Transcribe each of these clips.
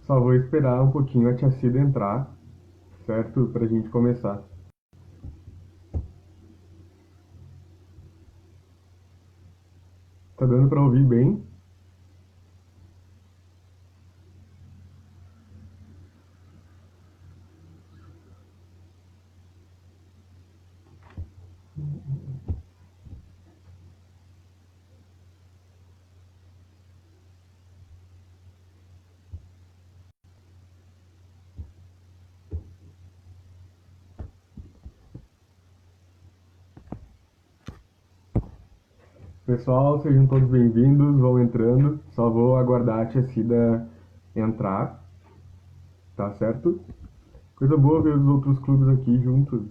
Só vou esperar um pouquinho a tia Cida entrar, certo? Pra gente começar. Tá dando pra ouvir bem? Pessoal, sejam todos bem-vindos, vão entrando. Só vou aguardar a tia Cida entrar, tá certo? Coisa boa ver os outros clubes aqui juntos.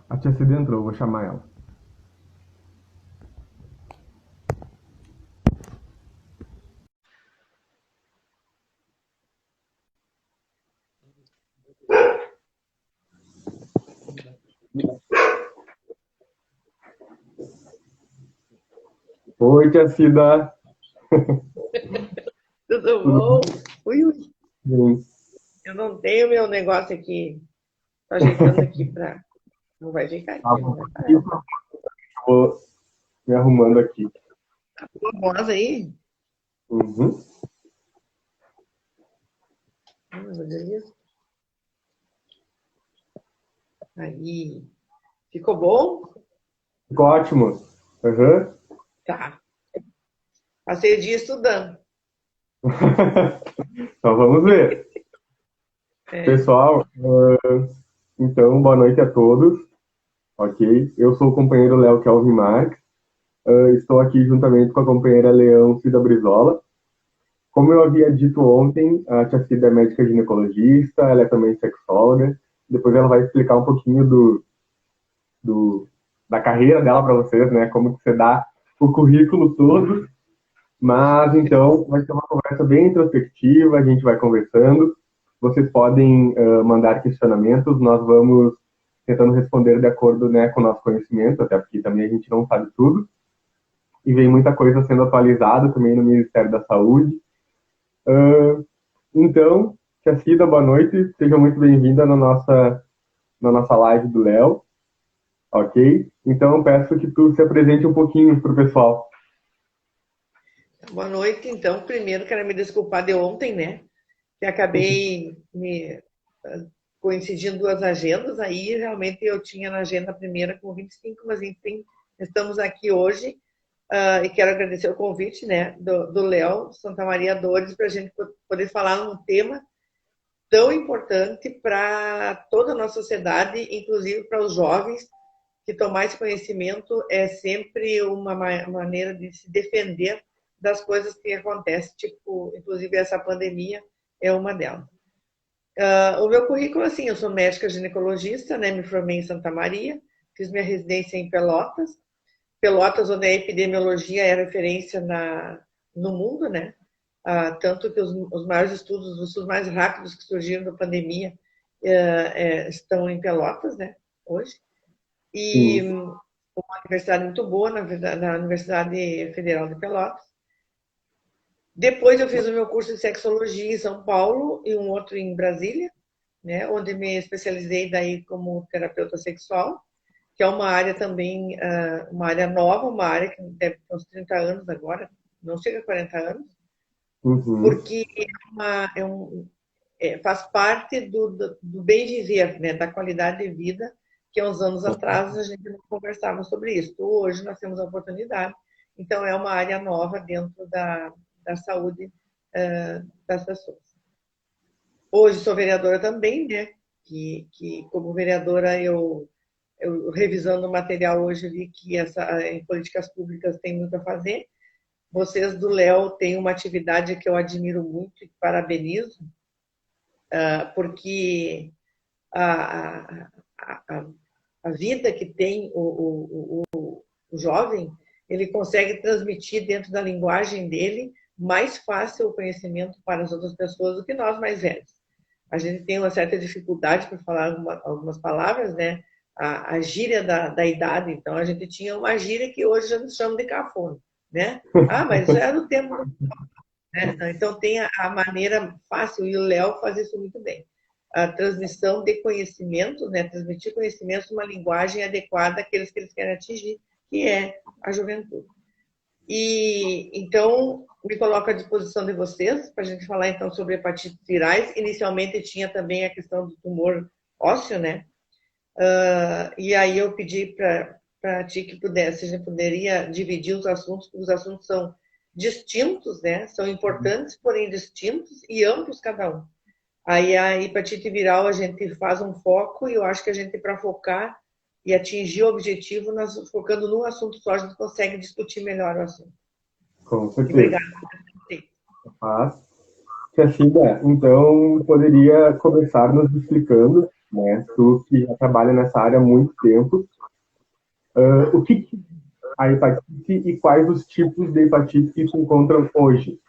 A tia Cida entrou, vou chamar ela. Oi, tia Cida. Tudo Tudo bom? Ui, ui. bem? Eu não tenho meu negócio aqui. Tô ajeitando aqui pra. Não vai ficar Tá aqui, não bom. vai parar. Eu vou me arrumando aqui. Tua voz aí? Uhum. Meu Deus. Aí. Ficou bom? Ficou ótimo. Uhum. Tá. Passei o dia estudando. Então vamos ver. É. Pessoal, então boa noite a todos, ok? Eu sou o companheiro Léo Kelvin Marques, estou aqui juntamente com a companheira Leão Cida Brizola. Como eu havia dito ontem, a tia Cida é médica ginecologista, ela é também sexóloga. Depois ela vai explicar um pouquinho do, da carreira dela para vocês, né? Como que você dá o currículo todo. Mas então vai ser uma conversa bem introspectiva, a gente vai conversando. Vocês podem mandar questionamentos, nós vamos tentando responder de acordo, né, com o nosso conhecimento, até porque também a gente não sabe tudo. E vem muita coisa sendo atualizada também no Ministério da Saúde. Uh, então, tia Cida, boa noite, seja muito bem-vinda na nossa live do Léo, ok? Então, peço que tu se apresente um pouquinho para o pessoal. Boa noite, então. Primeiro, quero me desculpar de ontem, né? Que acabei coincidindo duas agendas. Aí, realmente, eu tinha na agenda primeira com 25, mas enfim, estamos aqui hoje. E quero agradecer o convite, né, do Léo Santa Maria Dores, para a gente poder falar num tema tão importante para toda a nossa sociedade, inclusive para os jovens, que tomar esse conhecimento é sempre uma maneira de se defender das coisas que acontecem, tipo, inclusive essa pandemia é uma delas. O meu currículo, assim, eu sou médica ginecologista, né, me formei em Santa Maria, fiz minha residência em Pelotas, Pelotas, onde a epidemiologia é referência no mundo, né? Tanto que os maiores estudos, os estudos mais rápidos que surgiram da pandemia estão em Pelotas, né? Hoje. E Sim. uma universidade muito boa, na verdade, na Universidade Federal de Pelotas. Depois eu fiz o meu curso de sexologia em São Paulo e um outro em Brasília, né, onde me especializei daí como terapeuta sexual, que é uma área também, uma área nova, uma área que deve ter uns 30 anos agora, não chega a 40 anos, Uhum. porque faz parte do bem viver, né, da qualidade de vida, que há uns anos atrás a gente não conversava sobre isso. Hoje nós temos a oportunidade, então é uma área nova dentro da saúde das pessoas. Hoje sou vereadora também, né? Que como vereadora eu revisando o material hoje vi que em políticas públicas tem muito a fazer. Vocês do Léo têm uma atividade que eu admiro muito e parabenizo, porque a, a, a vida que tem o jovem, ele consegue transmitir dentro da linguagem dele mais fácil o conhecimento para as outras pessoas do que nós mais velhos. A gente tem uma certa dificuldade para falar algumas palavras, né? A gíria da idade, então a gente tinha uma gíria que hoje já nos chama de cafona, né? Ah, mas já era do tempo, né? Então tem a maneira fácil, e o Léo faz isso muito bem. A transmissão de conhecimento, né? Transmitir conhecimento numa linguagem adequada àqueles que eles querem atingir, que é a juventude. E então me coloco à disposição de vocês para a gente falar então sobre hepatites virais. Inicialmente tinha também a questão do tumor ósseo, né? E aí eu pedi para ti que pudesse, a gente poderia dividir os assuntos, porque os assuntos são distintos, né? São importantes, porém distintos e amplos cada um. Aí a hepatite viral a gente faz um foco e eu acho que a gente, para focar e atingir o objetivo, nós focando num assunto só, a gente consegue discutir melhor o assunto. Com E certeza. obrigada. Mas, Cacilda, então poderia começar nos explicando, né, tu que já trabalha nessa área há muito tempo, o que é a hepatite e quais os tipos de hepatite que se encontram hoje?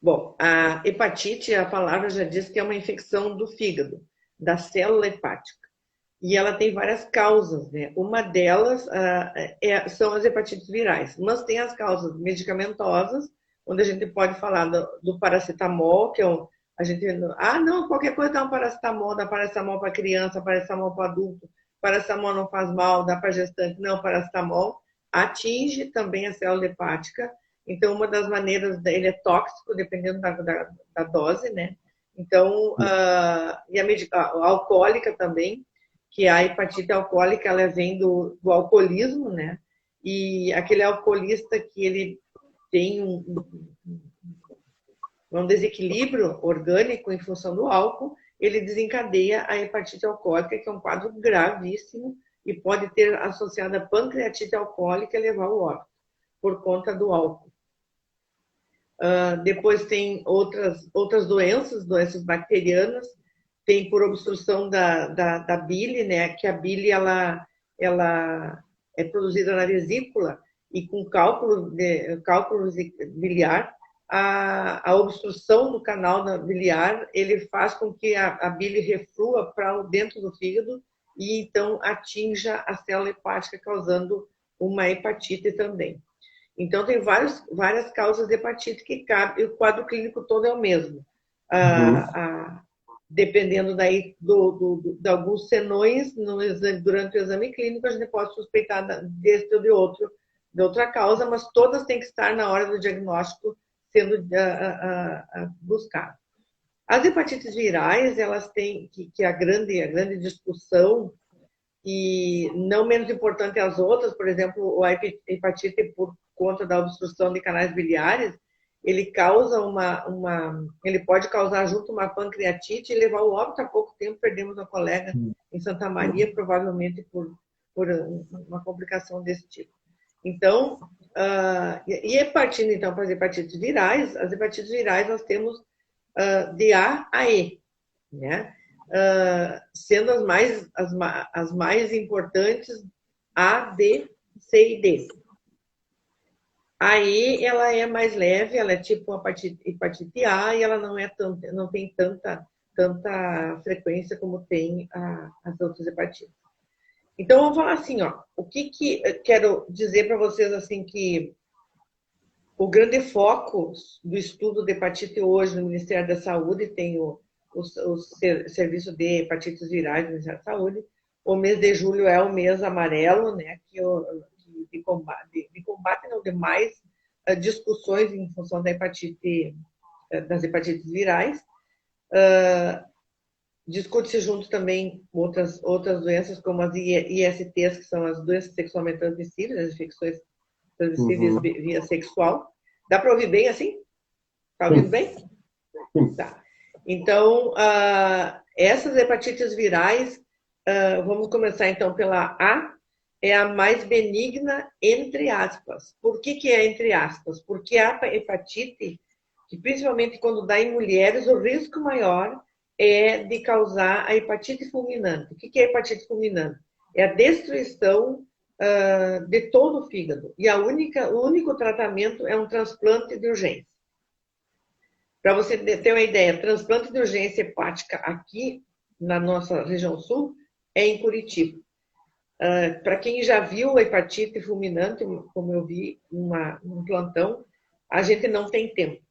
Bom, a hepatite, a palavra já diz que é uma infecção do fígado, da célula hepática. E ela tem várias causas, né? Uma delas são as hepatites virais, mas tem as causas medicamentosas, onde a gente pode falar do paracetamol, que é a gente, não, qualquer coisa dá um paracetamol, dá paracetamol para criança, paracetamol para adulto, paracetamol não faz mal, dá para gestante, não, paracetamol atinge também a célula hepática, então uma das maneiras, ele é tóxico, dependendo da dose, né? Então, e a alcoólica também, que a hepatite alcoólica, ela vem do alcoolismo, né? E aquele alcoolista que ele tem um desequilíbrio orgânico em função do álcool, ele desencadeia a hepatite alcoólica, que é um quadro gravíssimo e pode ter associado a pancreatite alcoólica e levar ao óbito por conta do álcool. Depois tem outras doenças bacterianas, tem por obstrução da bile, né? Que a bile ela é produzida na vesícula e com cálculos biliar, a obstrução do canal biliar ele faz com que a bile reflua para dentro do fígado e então atinja a célula hepática, causando uma hepatite também. Então, tem várias causas de hepatite que cabe, e o quadro clínico todo é o mesmo. Dependendo daí de alguns senões durante o exame clínico, a gente pode suspeitar deste ou de outra causa, mas todas têm que estar na hora do diagnóstico sendo buscado. As hepatites virais, elas têm que a grande discussão, e não menos importante as outras, por exemplo, a hepatite por conta da obstrução de canais biliares, ele causa ele pode causar junto uma pancreatite e levar ao óbito. Há pouco tempo perdemos uma colega em Santa Maria, provavelmente por uma complicação desse tipo. Então, e partindo então para as hepatites virais, nós temos de A a E, né? Sendo as mais importantes A, B, C e D. Aí ela é mais leve, ela é tipo uma hepatite A e ela não tem tanta frequência como tem as outras hepatites. Então, vamos falar assim, ó, o que quero dizer para vocês, assim, que o grande foco do estudo de hepatite hoje no Ministério da Saúde tem o serviço de hepatites virais do Ministério da Saúde. O mês de julho é o mês amarelo, né, de combate não, de mais discussões em função da hepatite, das hepatites virais. Discute-se junto também outras doenças, como as ISTs, que são as doenças sexualmente transmissíveis, as infecções transmissíveis via sexual. Dá para ouvir bem assim? Está ouvindo bem? Tá. Então, essas hepatites virais, vamos começar então pela A, é a mais benigna, entre aspas. Por que é entre aspas? Porque a hepatite, que principalmente quando dá em mulheres, o risco maior é de causar a hepatite fulminante. O que é a hepatite fulminante? É a destruição de todo o fígado. E o único tratamento é um transplante de urgência. Para você ter uma ideia, transplante de urgência hepática aqui na nossa região sul é em Curitiba. Para quem já viu a hepatite fulminante, como eu vi num plantão, a gente não tem tempo.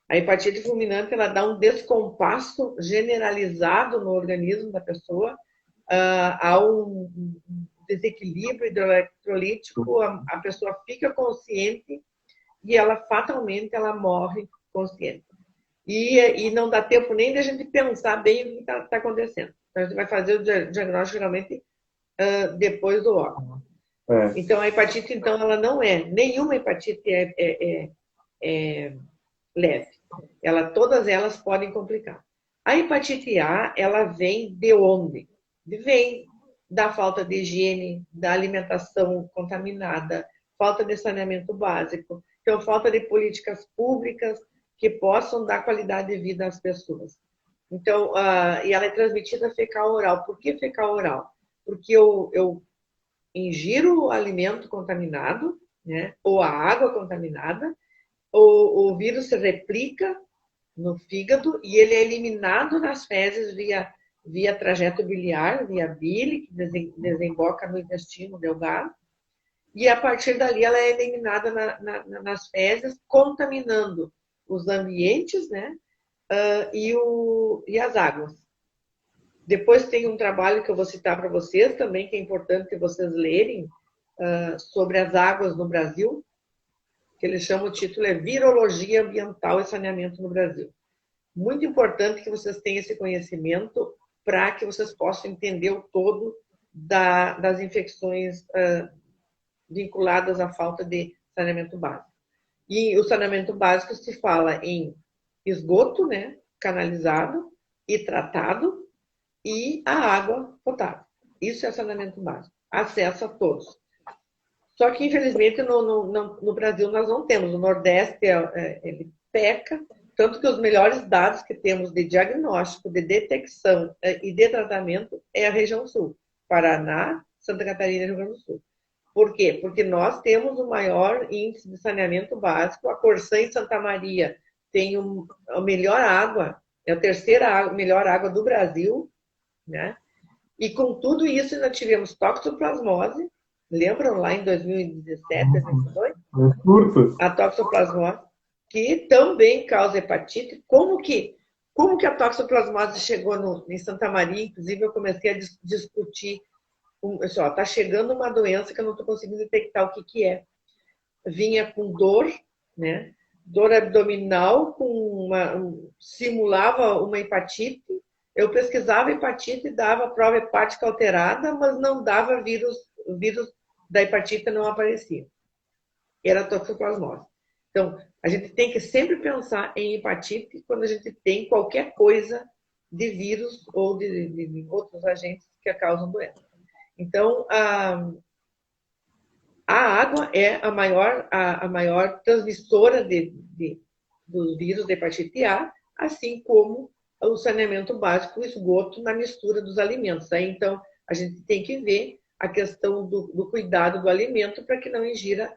A hepatite fulminante ela dá um descompasso generalizado no organismo da pessoa, há um desequilíbrio hidroeletrolítico, a pessoa fica consciente e ela fatalmente ela morre consciente. E não dá tempo nem de a gente pensar bem o que está acontecendo. Então, a gente vai fazer o diagnóstico geralmente depois do óbito. Então, a hepatite, então, ela não é, nenhuma hepatite é leve. Todas elas podem complicar. A hepatite A, ela vem de onde? Vem da falta de higiene, da alimentação contaminada, falta de saneamento básico, então falta de políticas públicas que possam dar qualidade de vida às pessoas. Então, e ela é transmitida fecal oral. Por que fecal oral? Porque eu ingiro o alimento contaminado, né, ou a água contaminada, o vírus se replica no fígado e ele é eliminado nas fezes via trajeto biliar, via bile, que desemboca no intestino delgado, e a partir dali ela é eliminada nas fezes, contaminando os ambientes, né, e as águas. Depois tem um trabalho que eu vou citar para vocês também, que é importante vocês lerem, sobre as águas no Brasil, que eles chamam, o título é Virologia Ambiental e Saneamento no Brasil. Muito importante que vocês tenham esse conhecimento para que vocês possam entender o todo das infecções vinculadas à falta de saneamento básico. E o saneamento básico se fala em esgoto, né, canalizado e tratado, e a água potável. Isso é saneamento básico. Acesso a todos. Só que, infelizmente, no Brasil nós não temos. O Nordeste ele peca, tanto que os melhores dados que temos de diagnóstico, de detecção e de tratamento é a região sul. Paraná, Santa Catarina e Rio Grande do Sul. Por quê? Porque nós temos o maior índice de saneamento básico. A Corsã em Santa Maria tem a melhor água, é a terceira melhor água do Brasil, né? E com tudo isso ainda tivemos toxoplasmose. Lembram lá em 2017, 2022? A toxoplasmose, que também causa hepatite. Como que a toxoplasmose chegou em Santa Maria? Inclusive, eu comecei a discutir. Está chegando uma doença que eu não estou conseguindo detectar o que é. Vinha com dor, né? Dor abdominal, simulava uma hepatite. Eu pesquisava hepatite, dava prova hepática alterada, mas não dava vírus. O vírus da hepatite não aparecia. Era toxoplasmose. Então, a gente tem que sempre pensar em hepatite quando a gente tem qualquer coisa de vírus ou de outros agentes que causam doença. Então, a água é a maior transmissora dos vírus da hepatite A, assim como o saneamento básico, o esgoto na mistura dos alimentos. Então, a gente tem que ver a questão do cuidado do alimento para que não ingira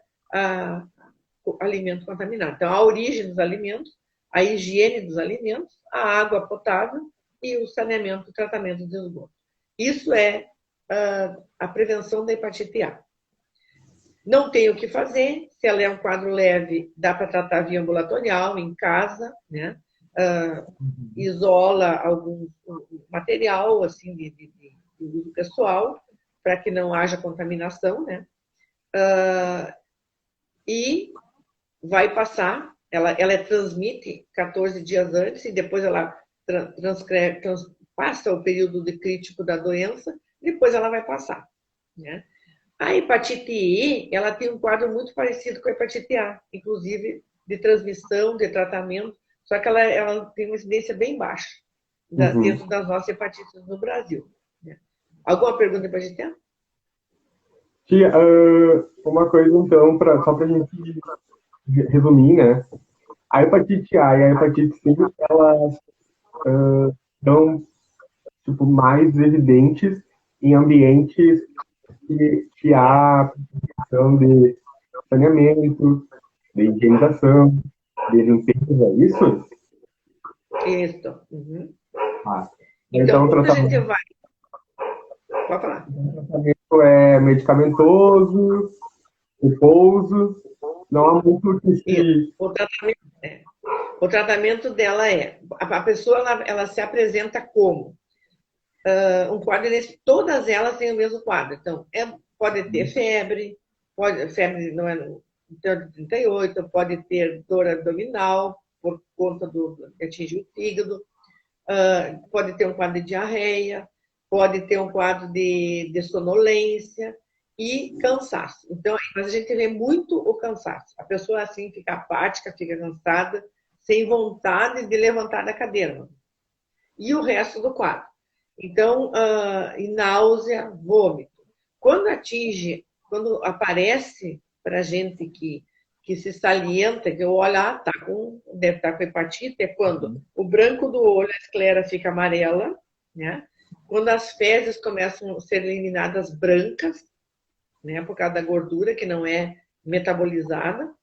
o alimento contaminado. Então, a origem dos alimentos, a higiene dos alimentos, a água potável e o saneamento, o tratamento de esgoto. Isso é a prevenção da hepatite A. Não tem o que fazer, se ela é um quadro leve, dá para tratar via ambulatorial, em casa, né? Isola algum material assim de uso pessoal, para que não haja contaminação, né? E vai passar, ela transmite 14 dias antes e depois ela passa o período de crítico da doença, depois ela vai passar, né? A hepatite E, ela tem um quadro muito parecido com a hepatite A, inclusive de transmissão, de tratamento, só que ela tem uma incidência bem baixa dentro das nossas hepatites no Brasil, né? Alguma pergunta para a hepatite A? Tia, uma coisa então, só para a gente resumir, né? A hepatite A e a hepatite C, elas são tipo, mais evidentes em ambientes que há questão de saneamento, de higienização, de limpeza, é isso? Isso. Uhum. Então, Então, o quando a gente tratamento, vai... Pode falar. é medicamentoso, repouso, não há muito o que se... O tratamento dela a pessoa ela se apresenta como um quadro todas elas têm o mesmo quadro. Então, pode ter febre, febre não é de 38, pode ter dor abdominal por conta do que atinge o fígado, pode ter um quadro de diarreia, pode ter um quadro de sonolência e cansaço. Então, mas a gente vê muito o cansaço. A pessoa assim fica apática, fica cansada, sem vontade de levantar da cadeira. E o resto do quadro. Então, e náusea, vômito. Quando aparece para gente que se salienta, que eu olho, deve estar com hepatite, é quando o branco do olho, a esclera fica amarela, né? Quando as fezes começam a ser eliminadas brancas, né? Por causa da gordura que não é metabolizada.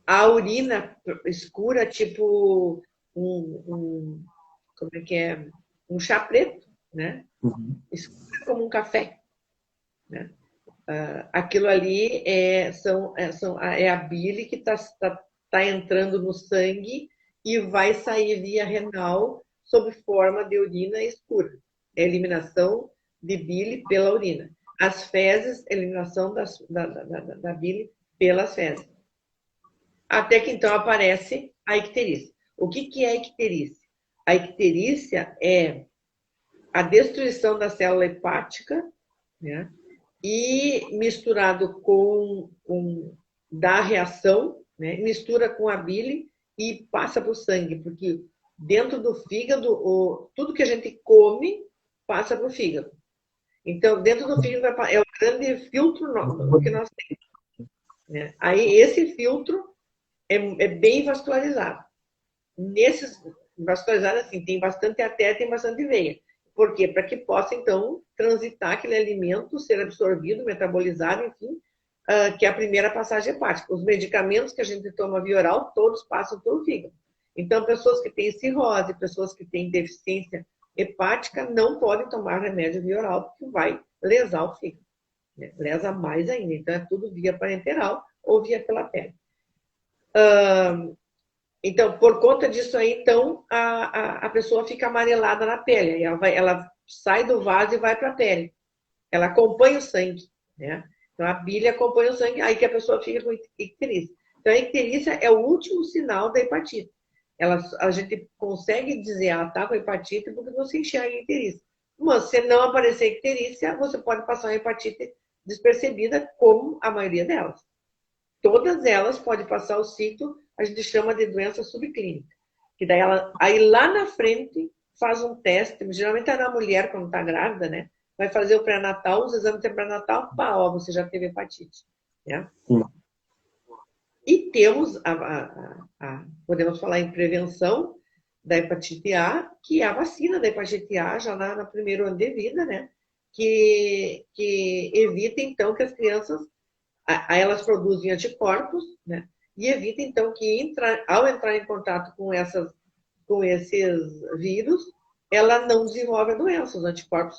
A urina escura, tipo como é que é? Um chá preto, né? Escura como um café, né? Aquilo ali é a bile que tá entrando no sangue e vai sair via renal sob forma de urina escura. É a eliminação de bile pela urina. As fezes, eliminação da bile pelas fezes. Até que então aparece a icterícia. O que é a icterícia? A icterícia é a destruição da célula hepática, né? E misturado da reação, né? Mistura com a bile e passa para o sangue, porque dentro do fígado, tudo que a gente come passa para o fígado. Então, dentro do fígado é o grande filtro que nós temos, né? Aí, esse filtro é bem vascularizado. Vascularizado, assim, tem bastante artéria, tem bastante veia. Por quê? Para que possa, então, transitar aquele alimento, ser absorvido, metabolizado, enfim, que é a primeira passagem hepática. Os medicamentos que a gente toma via oral, todos passam pelo fígado. Então, pessoas que têm cirrose, pessoas que têm deficiência hepática, não podem tomar remédio via oral, porque vai lesar o fígado, né? Lesa mais ainda. Então, é tudo via parenteral ou via pela pele. Então, por conta disso aí, então, a pessoa fica amarelada na pele. Ela sai do vaso e vai para a pele. Ela acompanha o sangue, né? Então, a bile acompanha o sangue, aí que a pessoa fica com icterícia. Então, a icterícia é o último sinal da hepatite. A gente consegue dizer, está com hepatite porque você enxerga a icterícia. Mas, se não aparecer icterícia, você pode passar uma hepatite despercebida, como a maioria delas. Todas elas podem passar o ciclo, a gente chama de doença subclínica. Que daí aí lá na frente faz um teste, geralmente é na mulher quando está grávida, né? Vai fazer o pré-natal, os exames de pré-natal, você já teve hepatite, né? Sim. E temos, podemos falar em prevenção da hepatite A, que é a vacina da hepatite A, já no primeiro ano de vida, né? Que evita, então, que as crianças elas produzem anticorpos, né? E evita, então, que ao entrar em contato com esses vírus, ela não desenvolve a doença. Os anticorpos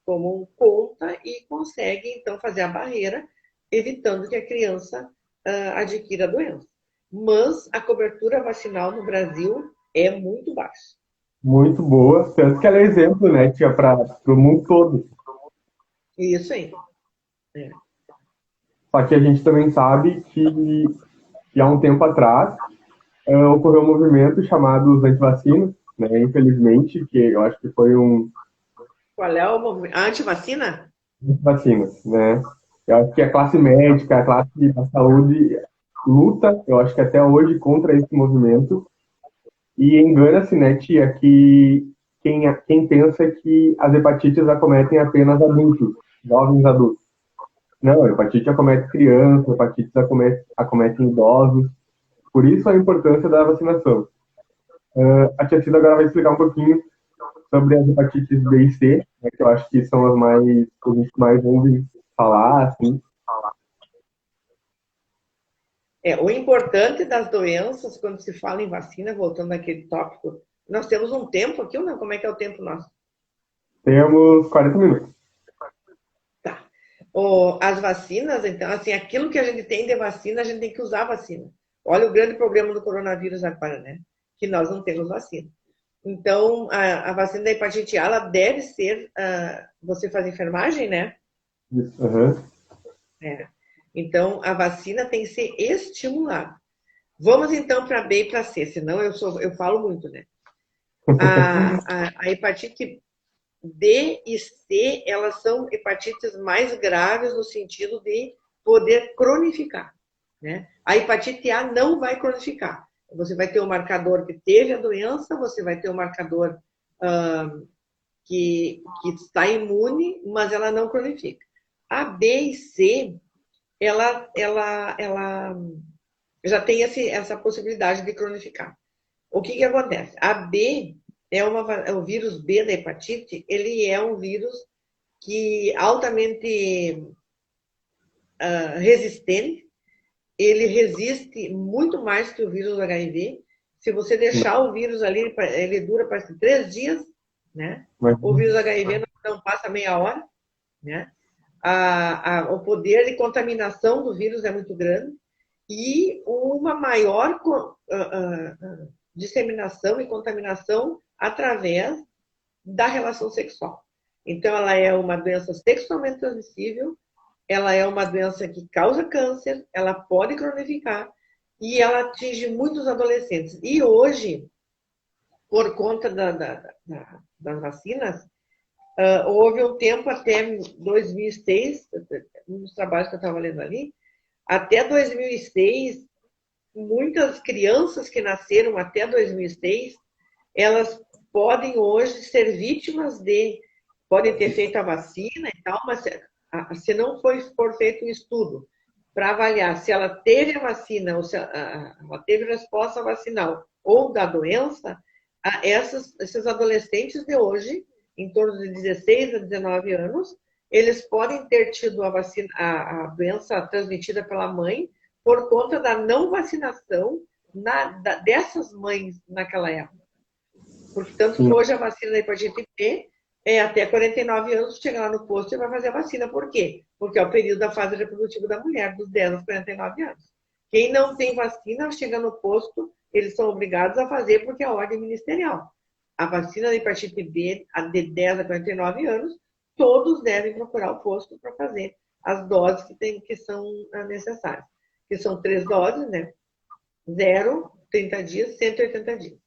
tomam conta e conseguem, então, fazer a barreira, evitando que a criança adquira a doença. Mas a cobertura vacinal no Brasil é muito baixa. Muito boa, tanto que ela é exemplo, né, tia, para o mundo todo. Isso aí. É. Só que a gente também sabe que há um tempo atrás ocorreu um movimento chamado os antivacinas, né, infelizmente, que eu acho que foi um Qual é o movimento? A antivacina? antivacinas, né? Eu acho que a classe médica, a classe da saúde luta, eu acho que até hoje, contra esse movimento. E engana-se, né, tia, que quem pensa que as hepatites acometem apenas adultos, jovens adultos. Não, a hepatite acomete crianças, a hepatite acomete idosos. Por isso a importância da vacinação. A tia Cida agora vai explicar um pouquinho sobre as hepatites B e C, né, que eu acho que são as mais, que a gente mais ouve falar, assim. O importante das doenças, quando se fala em vacina, voltando àquele tópico, nós temos um tempo aqui ou não? Como é que é o tempo nosso? Temos 40 minutos. Tá. As vacinas, então, assim, aquilo que a gente tem de vacina, a gente tem que usar a vacina. Olha o grande problema do coronavírus agora, né? Que nós não temos vacina. Então, a vacina da hepatite A, ela deve ser. Você faz enfermagem, né? Isso, uhum. É. Então, a vacina tem que ser estimulada. Vamos então para B e para C, senão eu falo muito, né? A hepatite B e C, elas são hepatites mais graves no sentido de poder cronificar, né? A hepatite A não vai cronificar. Você vai ter um marcador que teve a doença, você vai ter um marcador que está imune, mas ela não cronifica. A B e C, ela já tem essa possibilidade de cronificar. O que acontece? A B o vírus B da hepatite, ele é um vírus que altamente resistente, ele resiste muito mais que o vírus HIV. Se você deixar o vírus ali, ele dura para 3 dias, né? O vírus HIV não passa meia hora, né? O poder de contaminação do vírus é muito grande e uma maior disseminação e contaminação através da relação sexual. Então, ela é uma doença sexualmente transmissível, ela é uma doença que causa câncer, ela pode cronificar e ela atinge muitos adolescentes. E hoje, por conta das vacinas, houve um tempo até 2006, um dos trabalhos que eu estava lendo ali, até 2006, muitas crianças que nasceram até 2006, elas podem hoje ser vítimas podem ter feito a vacina e tal, mas se não for feito um estudo para avaliar se ela teve a vacina ou se ela teve resposta vacinal ou da doença, esses adolescentes de hoje, em torno de 16 a 19 anos, eles podem ter tido a doença transmitida pela mãe por conta da não vacinação dessas mães naquela época. Porque tanto que hoje a vacina da hepatite B é até 49 anos, chega lá no posto e vai fazer a vacina. Por quê? Porque é o período da fase reprodutiva da mulher, dos 10 aos 49 anos. Quem não tem vacina, chega no posto, eles são obrigados a fazer porque é ordem ministerial. A vacina da hepatite B, de 10 a 49 anos, todos devem procurar o posto para fazer as doses que são necessárias. Que são 3 doses, né? 0, 30 dias, 180 dias.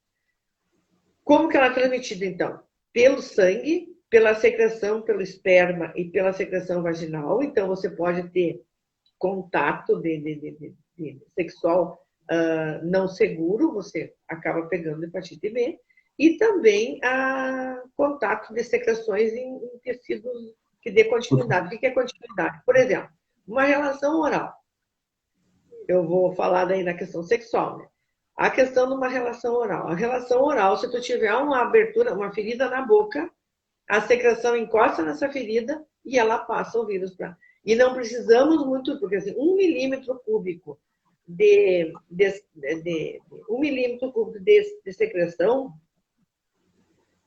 Como que ela é transmitida, então? Pelo sangue, pela secreção, pelo esperma e pela secreção vaginal. Então, você pode ter contato sexual não seguro, você acaba pegando hepatite B. E também contato de secreções em tecidos que dê continuidade. O que é continuidade? Por exemplo, uma relação oral. Eu vou falar daí na questão sexual, né? A questão de uma relação oral. A relação oral, se tu tiver uma abertura, uma ferida na boca, a secreção encosta nessa ferida e ela passa o vírus para. E não precisamos muito, porque assim, 1 milímetro cúbico de 1 milímetro cúbico de secreção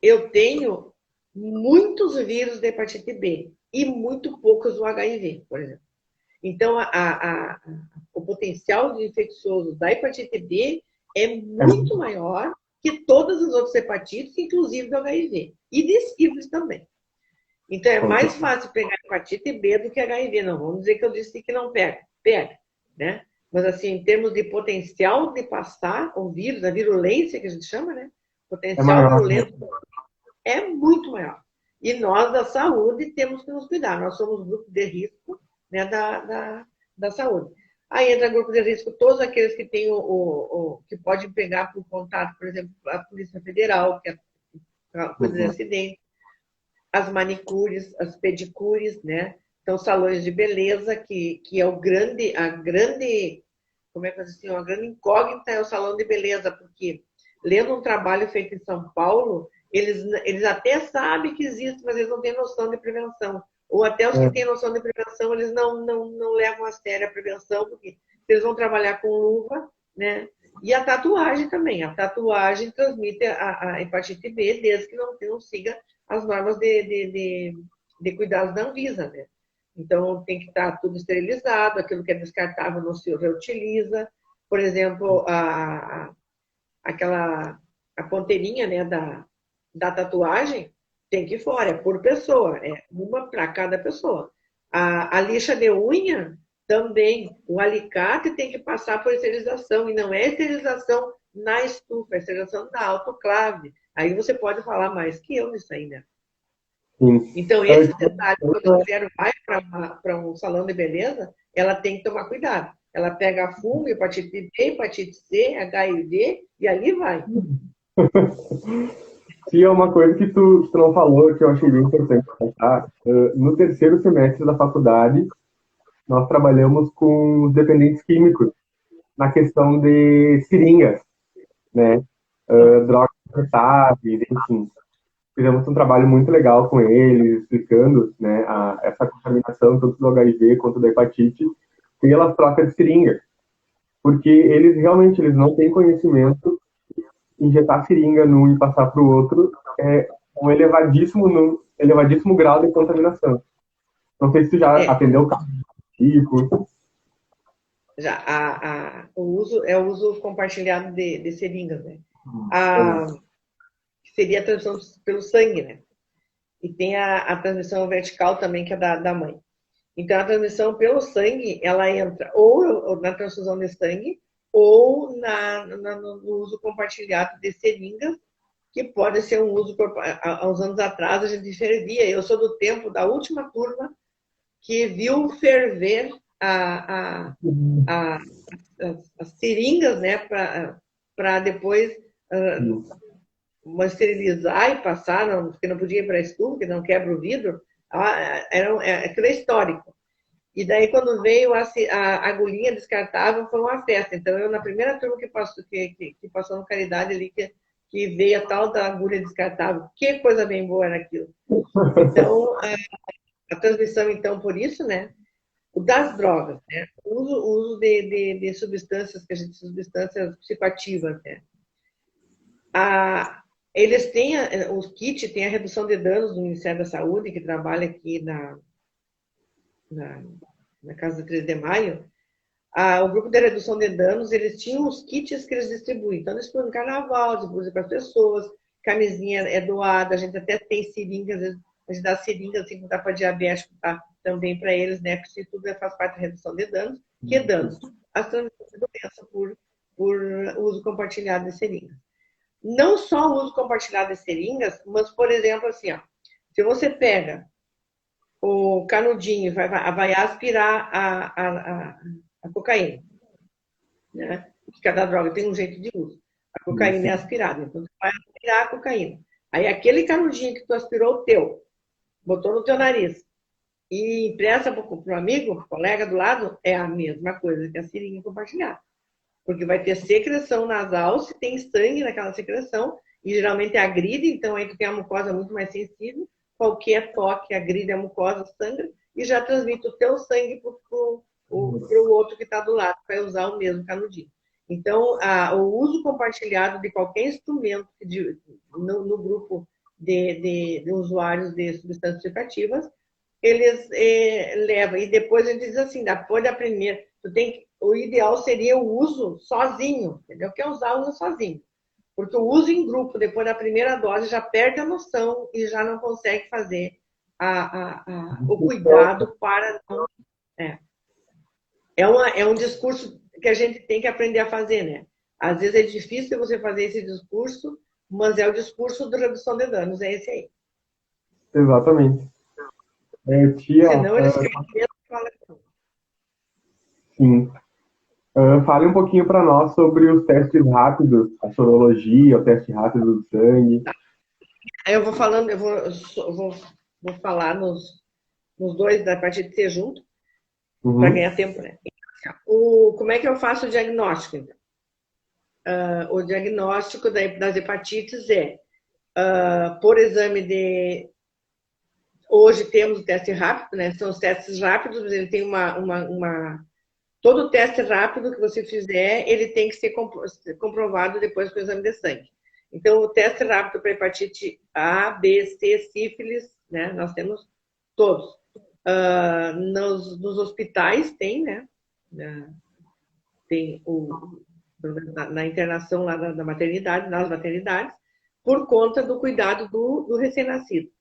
eu tenho muitos vírus da hepatite B e muito poucos do HIV, por exemplo. Então, o potencial de infeccioso da hepatite B é muito maior que todas as outras hepatites, inclusive do HIV. E de sífilis também. Então, é mais fácil pegar hepatite B do que HIV. Não, vamos dizer que eu disse que não pega. Pega, né? Mas, assim, em termos de potencial de passar o vírus, a virulência que a gente chama, né? Potencial virulento é muito maior. E nós, da saúde, temos que nos cuidar. Nós somos grupo de risco, né, da saúde. Aí entra grupo de risco todos aqueles que têm que podem pegar por contato, por exemplo, a Polícia Federal, que é coisa de acidente, as manicures, as pedicures, né? Então, salões de beleza, que é como é que eu digo assim, uma grande incógnita é o salão de beleza, porque lendo um trabalho feito em São Paulo, eles até sabem que existe, mas eles não têm noção de prevenção. Ou até os que têm noção de prevenção, eles não levam a sério a prevenção, porque eles vão trabalhar com luva, né? E a tatuagem também. A tatuagem transmite a hepatite B, desde que não siga as normas de cuidados da Anvisa, né? Então, tem que estar tudo esterilizado, aquilo que é descartável não se reutiliza. Por exemplo, a ponteirinha, né, da tatuagem tem que ir fora, é por pessoa, é uma para cada pessoa. A lixa de unha também, o alicate tem que passar por esterilização, e não é esterilização na estufa, é esterilização na autoclave. Aí você pode falar mais que eu nisso aí, né? Sim. Então, esse detalhe, quando a mulher vai para um salão de beleza, ela tem que tomar cuidado. Ela pega fungo, hepatite B, hepatite C, HIV, e ali vai. Se é uma coisa que tu não falou, que eu achei bem importante contar, no terceiro semestre da faculdade, nós trabalhamos com os dependentes químicos na questão de seringas, né? Drogas injetáveis, enfim. Fizemos um trabalho muito legal com eles, explicando, né, essa contaminação, tanto do HIV quanto da hepatite, pelas trocas de seringas. Porque eles não têm conhecimento, injetar seringa num e passar para o outro é um elevadíssimo grau de contaminação. Não sei se tu já atendeu o caso tipo. Já, o uso compartilhado de seringas, né? Que seria a transmissão pelo sangue, né? E tem a transmissão vertical também, que é da mãe. Então, a transmissão pelo sangue, ela entra ou na transfusão de sangue, ou no uso compartilhado de seringas, que pode ser um uso, há uns anos atrás a gente fervia. Eu sou do tempo da última turma que viu ferver as seringas, né, para depois esterilizar e passar, porque não podia ir para estudo, que não quebra o vidro. Aquilo é histórico. E daí, quando veio a agulhinha descartável, foi uma festa. Então, eu, na primeira turma que passou no Caridade ali, que veio a tal da agulha descartável, que coisa bem boa era aquilo. Então, a transmissão, então, por isso, né? O das drogas, né? O uso de substâncias, substâncias psicoativas, né? Eles têm, os kits têm a redução de danos do Ministério da Saúde, que trabalha aqui na Casa do 3 de Maio. O grupo de redução de danos, eles tinham os kits que eles distribuem. Então, eles põem no carnaval, distribuem para as pessoas, camisinha é doada, a gente até tem seringas, a gente dá seringas assim, dá para diabético, tá? Também para eles, né? Porque isso tudo faz parte da redução de danos. Que danos? As transmissões de doença por uso compartilhado de seringas. Não só o uso compartilhado de seringas, mas, por exemplo, assim, ó, se você pega o canudinho, vai aspirar a cocaína, né? Cada droga tem um jeito de uso. A cocaína é aspirada, então você vai aspirar a cocaína. Aí aquele canudinho que tu aspirou o teu, botou no teu nariz e empresta para o amigo, pro colega do lado, é a mesma coisa que a seringa compartilhada. Porque vai ter secreção nasal, se tem sangue naquela secreção, e geralmente agride, então aí tu tem a mucosa muito mais sensível, qualquer toque agride a mucosa, sangra, e já transmite o teu sangue para o outro que está do lado, para usar o mesmo canudinho. Então, o uso compartilhado de qualquer instrumento no grupo de usuários de substâncias psicoativas, eles levam. E depois a gente diz assim, depois da primeira, o ideal seria o uso sozinho, entendeu? Que é usar o uso sozinho. Porque o uso em grupo, depois da primeira dose, já perde a noção e já não consegue fazer o cuidado para não. É. É um discurso que a gente tem que aprender a fazer, né? Às vezes é difícil você fazer esse discurso, mas é o discurso da redução de danos, é esse aí. Exatamente. Tia, Senão eles ficam mesmo falando. sim. Fale um pouquinho para nós sobre os testes rápidos, a sorologia, o teste rápido do sangue. Aí eu vou falando, vou falar nos dois da hepatite C junto, para Uhum. ganhar tempo, né? Como é que eu faço o diagnóstico, então? O diagnóstico das hepatites é por exame de. Hoje temos o teste rápido, né? São os testes rápidos, mas ele tem todo teste rápido que você fizer, ele tem que ser comprovado depois com o exame de sangue. Então, o teste rápido para hepatite A, B, C, sífilis, né? Nós temos todos. Nos hospitais tem, né? Tem na internação lá da maternidade, nas maternidades, por conta do cuidado do recém-nascido.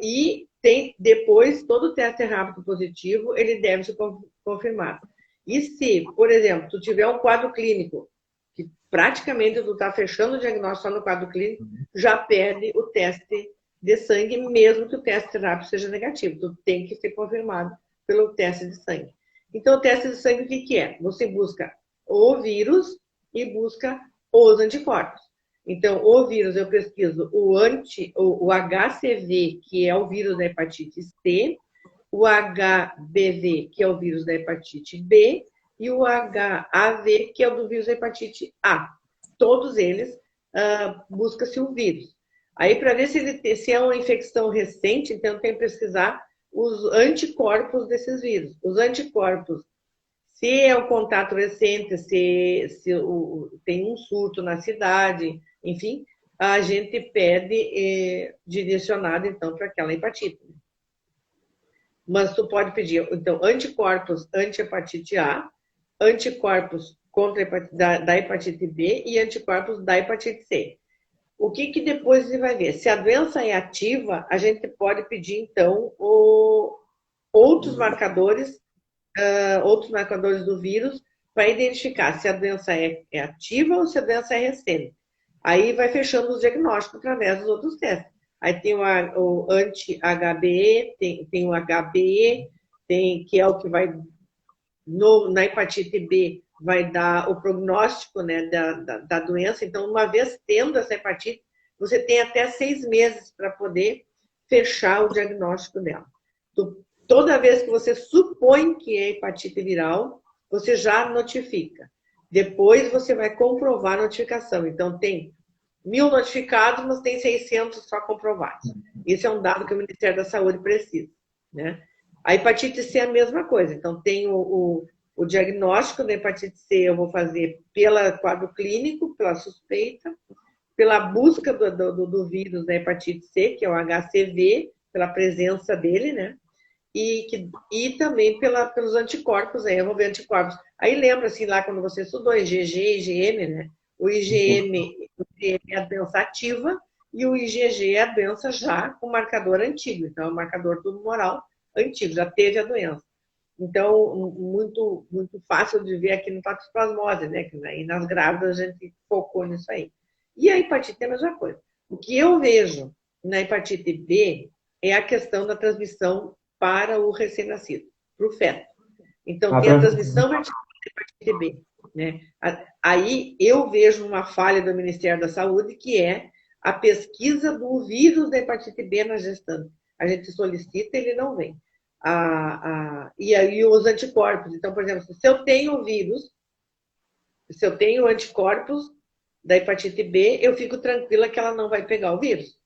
E tem depois todo o teste rápido positivo, ele deve ser confirmado. E se, por exemplo, tu tiver um quadro clínico, que praticamente tu está fechando o diagnóstico só no quadro clínico, já perde o teste de sangue, mesmo que o teste rápido seja negativo. Tu tem que ser confirmado pelo teste de sangue. Então, o teste de sangue, o que é? Você busca o vírus e busca os anticorpos. Então, o vírus, eu pesquiso o HCV, que é o vírus da hepatite C, o HBV, que é o vírus da hepatite B, e o HAV, que é o do vírus da hepatite A. Todos eles busca-se o vírus. Aí, para ver se é uma infecção recente, então tem que pesquisar os anticorpos desses vírus. Os anticorpos, se é um contato recente, se tem um surto na cidade, enfim, a gente pede direcionado, então, para aquela hepatite. Mas tu pode pedir, então, anticorpos anti-hepatite A, anticorpos contra da hepatite B e anticorpos da hepatite C. O que depois você vai ver? Se a doença é ativa, a gente pode pedir, então, outros marcadores do vírus para identificar se a doença é ativa ou se a doença é recente. Aí vai fechando os diagnósticos através dos outros testes. Aí tem o anti-HBE, tem o HBE, que é o que vai, na hepatite B, vai dar o prognóstico, né, da doença. Então, uma vez tendo essa hepatite, você tem até 6 meses para poder fechar o diagnóstico dela. Toda vez que você supõe que é hepatite viral, você já notifica. Depois você vai comprovar a notificação. Então, tem 1.000 notificados, mas tem 600 só comprovados. Esse é um dado que o Ministério da Saúde precisa, né? A hepatite C é a mesma coisa. Então, tem o diagnóstico da hepatite C, eu vou fazer pelo quadro clínico, pela suspeita, pela busca do vírus da hepatite C, que é o HCV, pela presença dele, né? E também pelos anticorpos, aí eu vou ver anticorpos. Aí lembra, assim, lá quando você estudou IgG e IgM, né? O IgM é a doença ativa e o IgG é a doença já com marcador antigo. Então, é o marcador tumoral antigo, já teve a doença. Então, muito, muito fácil de ver aqui no toxoplasmose, né? E nas grávidas a gente focou nisso aí. E a hepatite é a mesma coisa. O que eu vejo na hepatite B é a questão da transmissão para o recém-nascido, para o feto. Então, tem a transmissão vertical da hepatite B. Né? Aí eu vejo uma falha do Ministério da Saúde, que é a pesquisa do vírus da hepatite B na gestante. A gente solicita, ele não vem. E aí os anticorpos. Então, por exemplo, se eu tenho o vírus, se eu tenho anticorpos da hepatite B, eu fico tranquila que ela não vai pegar o vírus.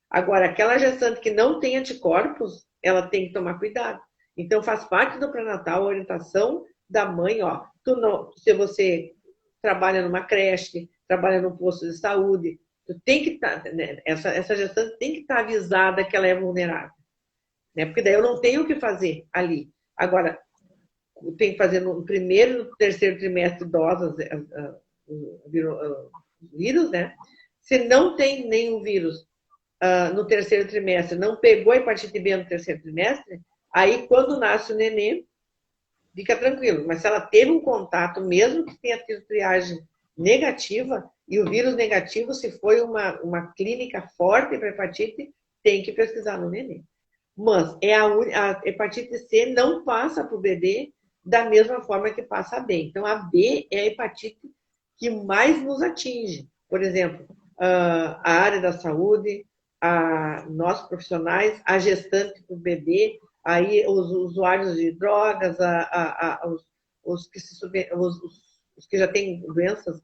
Agora, aquela gestante que não tem anticorpos, ela tem que tomar cuidado. Então, faz parte do pré-natal a orientação da mãe, se você trabalha numa creche, trabalha num posto de saúde, Tu tem que estar, né, essa gestante tem que estar avisada que ela é vulnerável, né? Porque daí eu não tenho o que fazer ali. Agora, tem que fazer no primeiro e no terceiro trimestre doses, vírus, né? Se não tem nenhum vírus no terceiro trimestre, não pegou a hepatite B no terceiro trimestre, aí quando nasce o nenê, fica tranquilo. Mas se ela teve um contato, mesmo que tenha tido triagem negativa, e o vírus negativo, se foi uma clínica forte para hepatite, tem que pesquisar no nenê. Mas a hepatite C não passa para o bebê da mesma forma que passa a B. Então, a B é a hepatite que mais nos atinge. Por exemplo, a área da saúde, nós profissionais, a gestante para o bebê, aí os usuários de drogas, os que já têm doenças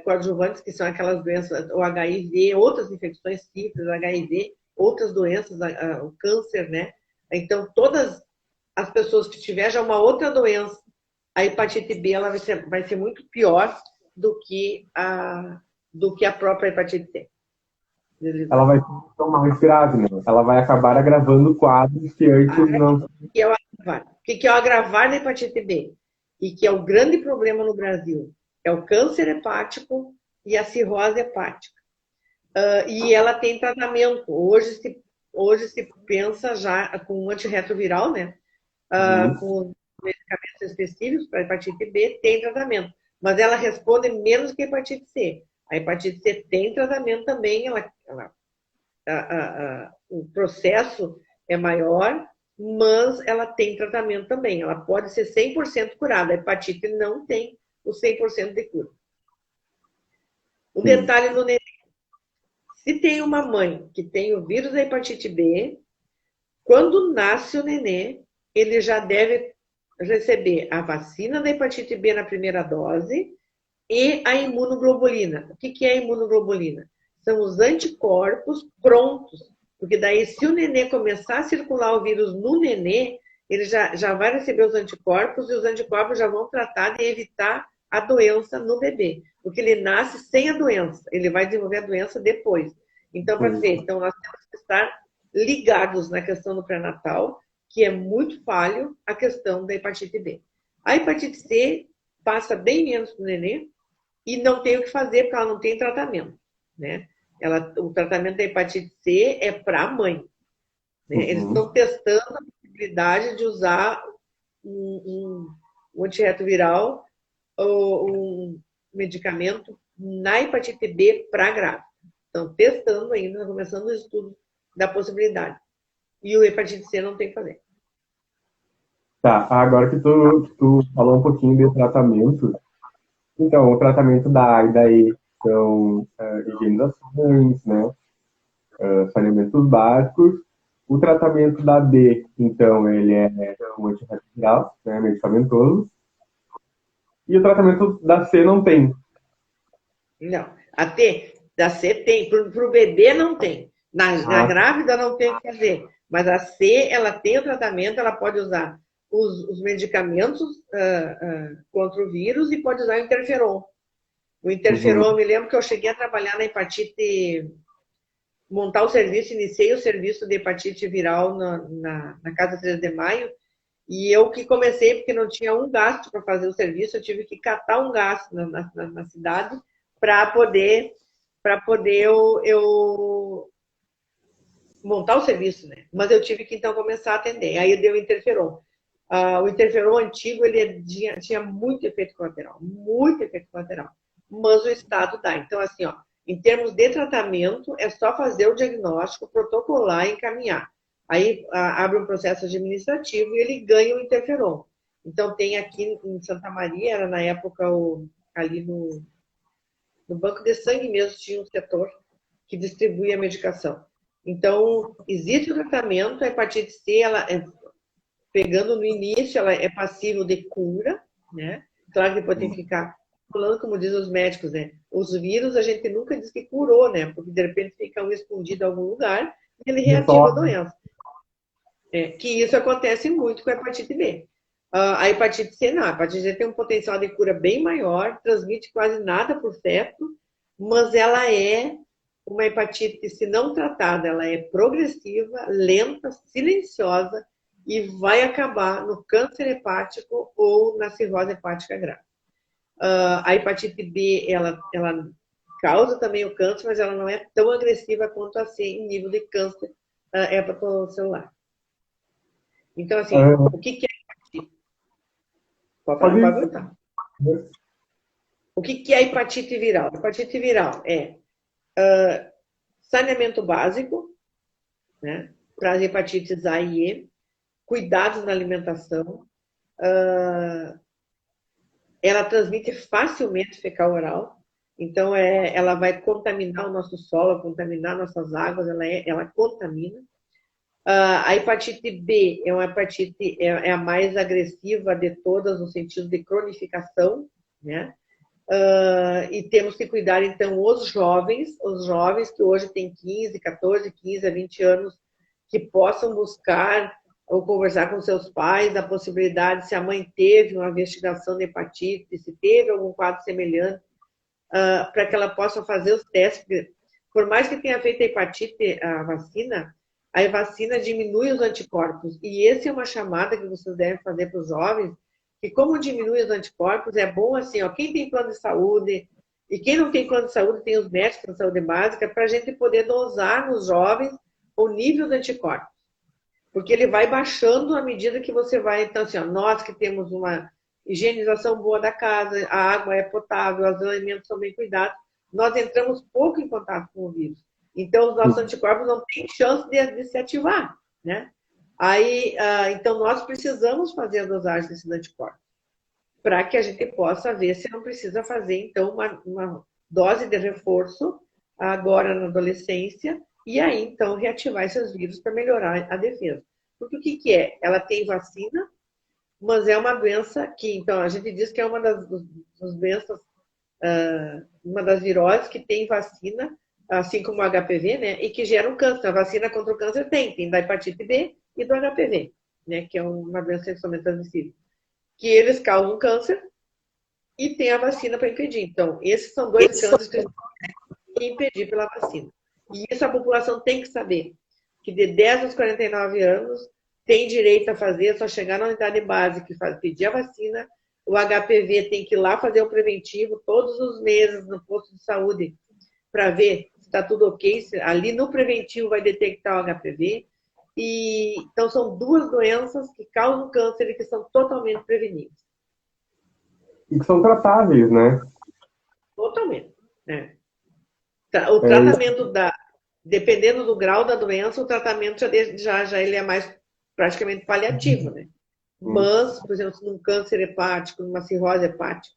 coadjuvantes, que são aquelas doenças, o HIV, outras infecções sífilis, HIV, outras doenças, o câncer, né? Então, todas as pessoas que tiver já uma outra doença, a hepatite B ela vai ser muito pior do que a própria hepatite C. Ela vai ser mais grave, né? Ela vai acabar agravando quadros que antes não... O que é o agravar da hepatite B? E que é o grande problema no Brasil. É o câncer hepático e a cirrose hepática. E ela tem tratamento. Hoje se pensa já com um antirretroviral, né? Com medicamentos específicos para hepatite B, tem tratamento. Mas ela responde menos que a hepatite C. A hepatite C tem tratamento também, o processo é maior, mas ela tem tratamento também. Ela pode ser 100% curada. A hepatite não tem o 100% de cura. O detalhe no neném. Se tem uma mãe que tem o vírus da hepatite B, quando nasce o nenê, ele já deve receber a vacina da hepatite B na primeira dose e a imunoglobulina. O que é a imunoglobulina? São os anticorpos prontos. Porque daí, se o nenê começar a circular o vírus no nenê, ele já vai receber os anticorpos e os anticorpos já vão tratar de evitar a doença no bebê. Porque ele nasce sem a doença. Ele vai desenvolver a doença depois. Então, para ver, então nós temos que estar ligados na questão do pré-natal, que é muito falho a questão da hepatite B. A hepatite C passa bem menos para o nenê e não tem o que fazer porque ela não tem tratamento, né? O tratamento da hepatite C é para a mãe. Né? Eles estão testando a possibilidade de usar um antirretroviral ou um medicamento na hepatite B para grávida. Estão testando ainda, começando o estudo da possibilidade. E o hepatite C não tem que fazer. Tá, agora que tu falou um pouquinho de tratamento, então, o tratamento da A e da E são higienizações, né? Saneamentos básicos. O tratamento da D, então, ele é um antirretroviral, né? Medicamentoso. E o tratamento da C não tem. Não. Da C tem. Para o bebê não tem. Na grávida não tem o que fazer. Mas a C, ela tem o tratamento, ela pode usar os medicamentos contra o vírus e pode usar o interferon. O interferon, eu me lembro que eu cheguei a trabalhar na hepatite, montar o serviço, iniciei o serviço de hepatite viral na Casa 3 de Maio, e eu que comecei, porque não tinha um gasto para fazer o serviço, eu tive que catar um gasto na cidade para poder eu montar o serviço, né? Mas eu tive que, então, começar a atender. Aí deu o interferon. O interferon antigo, ele tinha muito efeito colateral, mas o Estado dá. Então, assim, ó, em termos de tratamento, é só fazer o diagnóstico, protocolar e encaminhar. Aí abre um processo administrativo e ele ganha o interferon. Então, tem aqui em Santa Maria, era na época ali no banco de sangue mesmo, tinha um setor que distribuía a medicação. Então, existe o tratamento, a hepatite C, ela pegando no início, ela é passível de cura, né? Claro que depois tem que ficar falando, como dizem os médicos, né? Os vírus a gente nunca diz que curou, né? Porque de repente fica um escondido em algum lugar e ele reativa a doença. Que isso acontece muito com a hepatite B. A hepatite C não. A hepatite C tem um potencial de cura bem maior, transmite quase nada por feto, mas ela é uma hepatite, se não tratada, ela é progressiva, lenta, silenciosa e vai acabar no câncer hepático ou na cirrose hepática grave. A hepatite B, ela causa também o câncer, mas ela não é tão agressiva quanto a C em nível de câncer hepatocelular. Então, assim, o que é hepatite? Pode perguntar. O que é hepatite viral? Hepatite viral é saneamento básico, né, para as hepatites A e E, cuidados na alimentação, ela transmite facilmente fecal oral, então ela vai contaminar o nosso solo, contaminar nossas águas, ela contamina. A hepatite B é uma hepatite, é a mais agressiva de todas no sentido de cronificação, né? E temos que cuidar, então, os jovens que hoje têm 15, 14, 15 a 20 anos, que possam buscar ou conversar com seus pais a possibilidade, se a mãe teve uma investigação de hepatite, se teve algum quadro semelhante, para que ela possa fazer os testes. Por mais que tenha feito a hepatite, a vacina diminui os anticorpos. E essa é uma chamada que vocês devem fazer para os jovens, que como diminui os anticorpos, é bom assim, ó, quem tem plano de saúde e quem não tem plano de saúde, tem os médicos de saúde básica, para a gente poder dosar nos jovens o nível de anticorpos. Porque ele vai baixando à medida que você vai, então assim, ó, nós que temos uma higienização boa da casa, a água é potável, os alimentos são bem cuidados, nós entramos pouco em contato com o vírus. Então, os nossos anticorpos não têm chance de se ativar, né? Aí, então, nós precisamos fazer a dosagem desses anticorpos para que a gente possa ver se não precisa fazer, então, uma dose de reforço agora na adolescência e aí, então, reativar esses vírus para melhorar a defesa. Porque o que é? Ela tem vacina, mas é uma doença que, então, a gente diz que é uma das doenças, uma das viroses que tem vacina, assim como o HPV, né, e que gera um câncer. A vacina contra o câncer tem da hepatite B e do HPV, né, que é uma doença sexualmente transmissível, que eles causam câncer e tem a vacina para impedir. Então, esses são dois cânceres que a gente tem que impedir pela vacina. E isso a população tem que saber, que de 10 aos 49 anos tem direito a fazer, é só chegar na unidade básica e pedir a vacina. O HPV tem que ir lá fazer o preventivo todos os meses no posto de saúde para ver se está tudo ok. Ali no preventivo vai detectar o HPV. E, então, são duas doenças que causam câncer e que são totalmente preveníveis. E que são tratáveis, né? Totalmente. Né? O tratamento dependendo do grau da doença, o tratamento já ele é mais praticamente paliativo, né? Mas, por exemplo, num câncer hepático, numa cirrose hepática,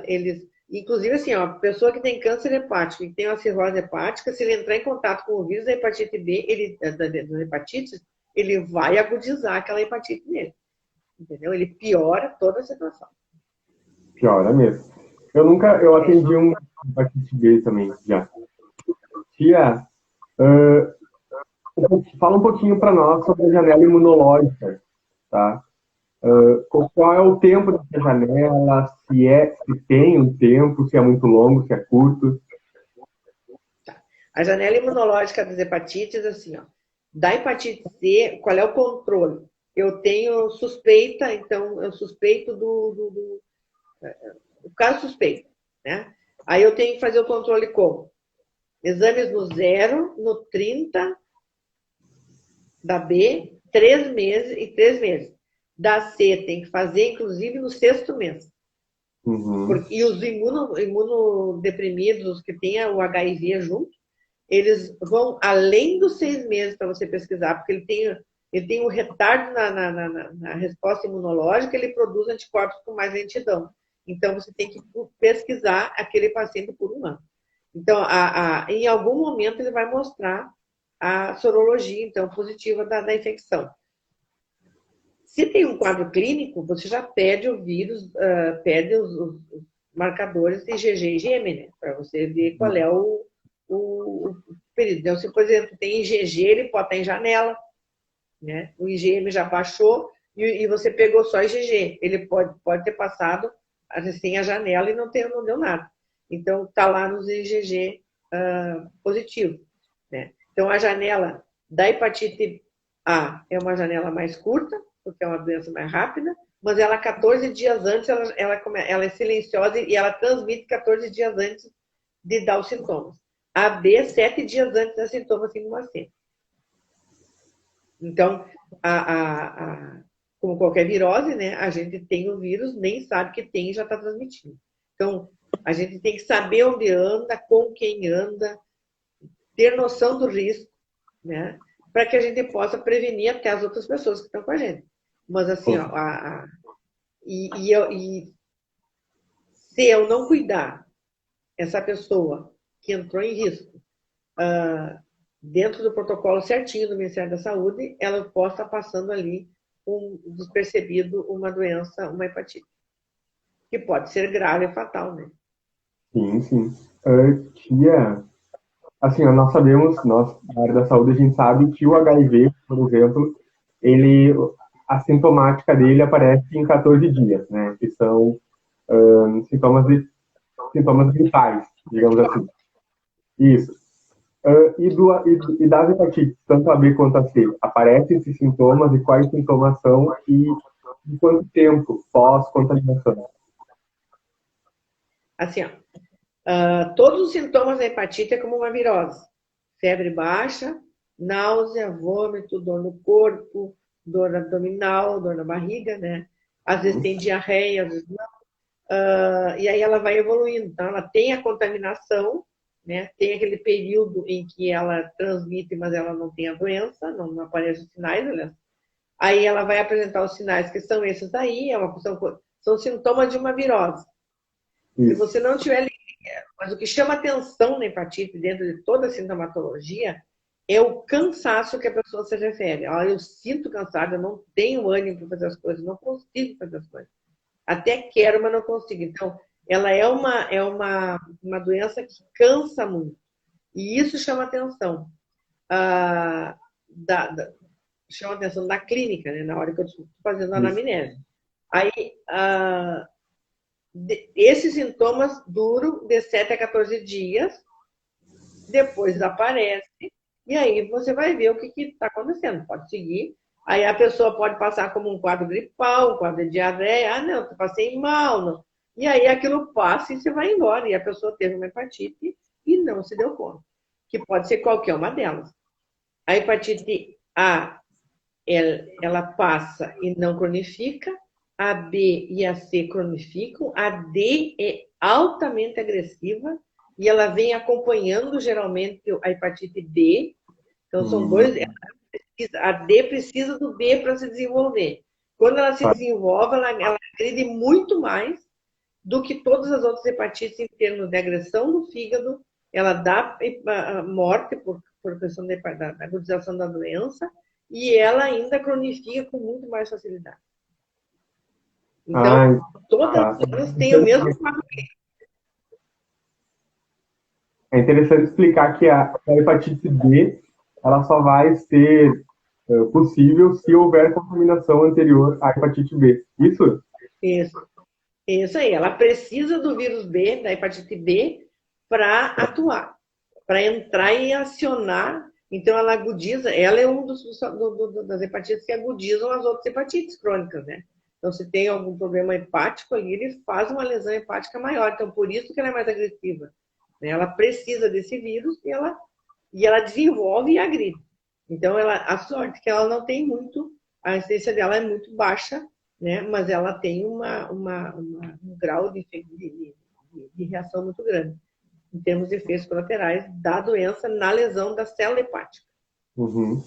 eles, inclusive assim, ó, a pessoa que tem câncer hepático e tem uma cirrose hepática, se ele entrar em contato com o vírus da hepatite B, da hepatite, ele vai agudizar aquela hepatite nele, entendeu? Ele piora toda a situação. Piora mesmo. Eu atendi um hepatite B também, já. Tia, fala um pouquinho para nós sobre a janela imunológica, tá? Qual é o tempo dessa janela, se tem um tempo, se é muito longo, se é curto? A janela imunológica das hepatites, assim, ó, da hepatite C, qual é o controle? Eu tenho suspeita, então eu suspeito do caso suspeito, né? Aí eu tenho que fazer o controle como? Exames no 0, no 30, da B, 3 meses e 3 meses. Da C tem que fazer, inclusive, no 6º mês. E os imunodeprimidos, os que têm o HIV junto, eles vão além dos 6 meses para você pesquisar, porque ele tem um retardo na resposta imunológica, ele produz anticorpos com mais lentidão. Então, você tem que pesquisar aquele paciente por 1 ano. Então, em algum momento, ele vai mostrar a sorologia, então, positiva da infecção. Se tem um quadro clínico, você já pede o vírus, pede os marcadores de IgG e IgM, né? Para você ver qual é o período. Então, se, por exemplo, tem IgG, ele pode estar em janela, né? O IgM já baixou e você pegou só IgG. Ele pode ter passado assim a janela e não deu nada. Então, está lá nos IgG positivo, né? Então, a janela da hepatite A é uma janela mais curta, porque é uma doença mais rápida, mas ela, 14 dias antes, ela é silenciosa e ela transmite 14 dias antes de dar os sintomas. A B, 7 dias antes dos sintomas, assim como a C. Então, como qualquer virose, né, a gente tem o vírus, nem sabe que tem e já está transmitindo. Então, a gente tem que saber onde anda, com quem anda, ter noção do risco, né, para que a gente possa prevenir até as outras pessoas que estão com a gente. Mas, assim, ó, se eu não cuidar essa pessoa que entrou em risco, dentro do protocolo certinho do Ministério da Saúde, ela possa estar passando ali despercebido uma doença, uma hepatite, que pode ser grave e fatal, né? Sim, sim. Tia, assim, nós sabemos, nós, da área da saúde, a gente sabe que o HIV, por exemplo, ele, a sintomática dele aparece em 14 dias, né? Que são sintomas gripais, digamos assim. Isso. E das hepatites, tanto a B quanto a C, aparecem esses sintomas e quais sintomas são e em quanto tempo pós-contaminação? Assim, ó, todos os sintomas da hepatite é como uma virose. Febre baixa, náusea, vômito, dor no corpo, dor abdominal, dor na barriga, né? Às vezes tem diarreia, às vezes não. E aí ela vai evoluindo. Então, ela tem a contaminação, né? Tem aquele período em que ela transmite, mas ela não tem a doença, não aparecem os sinais, aliás. Aí ela vai apresentar os sinais que são esses daí, são sintomas de uma virose. Se Isso. você não tiver. Mas o que chama atenção na hepatite, dentro de toda a sintomatologia, é o cansaço que a pessoa se refere. Eu sinto cansada, eu não tenho ânimo para fazer as coisas, não consigo fazer as coisas. Até quero, mas não consigo. Então, ela é uma doença que cansa muito. E isso chama atenção. Chama atenção da clínica, né, na hora que eu estou fazendo a Isso. anamnese. Aí, esses sintomas duram de 7 a 14 dias, depois aparece, e aí você vai ver o que está acontecendo. Pode seguir. Aí a pessoa pode passar como um quadro gripal, um quadro de diarreia. Não, eu passei mal. Não. E aí aquilo passa e você vai embora. E a pessoa teve uma hepatite e não se deu conta. Que pode ser qualquer uma delas. A hepatite A, ela passa e não cronifica. A B e a C cronificam. A D é altamente agressiva e ela vem acompanhando geralmente a hepatite B. Então são dois. A D precisa do B para se desenvolver. Quando ela se desenvolve, ela agride muito mais do que todas as outras hepatites em termos de agressão do fígado. Ela dá morte por questão da agudização da doença e ela ainda cronifica com muito mais facilidade. Então, todas elas têm o mesmo quadro. É interessante explicar que a hepatite B ela só vai ser possível se houver contaminação anterior à hepatite B. Isso? Isso aí. Ela precisa do vírus B, da hepatite B, para atuar, para entrar e acionar. Então, ela agudiza. Ela é um das hepatites que agudizam as outras hepatites crônicas, né? Então, se tem algum problema hepático ali, ele faz uma lesão hepática maior. Então, por isso que ela é mais agressiva. Ela precisa desse vírus e ela desenvolve e agride. Então, a sorte é que ela não tem muito, a incidência dela é muito baixa, né? Mas ela tem um grau de reação muito grande, em termos de efeitos colaterais da doença na lesão da célula hepática. Uhum.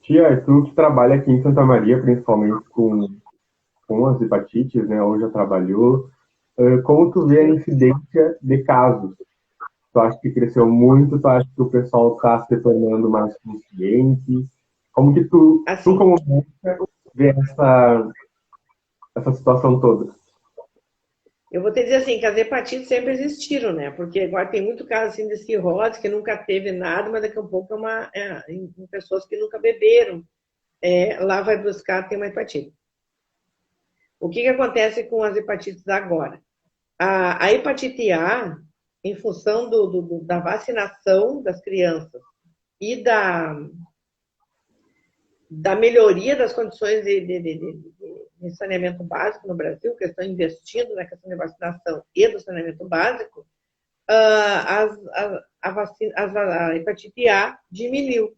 Tia, tu que trabalha aqui em Santa Maria, principalmente com as hepatites, né? Ou já trabalhou, como tu vê a incidência de casos? Tu acha que cresceu muito? Tu acha que o pessoal está se tornando mais consciente? Como que tu como médica, vê essa situação toda? Eu vou te dizer assim, que as hepatites sempre existiram, né? Porque agora tem muito caso assim de cirrose que nunca teve nada, mas daqui a pouco em pessoas que nunca beberam, lá vai buscar, tem uma hepatite. O que acontece com as hepatites agora? A hepatite A, em função da vacinação das crianças e da melhoria das condições de saneamento básico no Brasil, que estão investindo na questão de vacinação e do saneamento básico, a hepatite A diminuiu.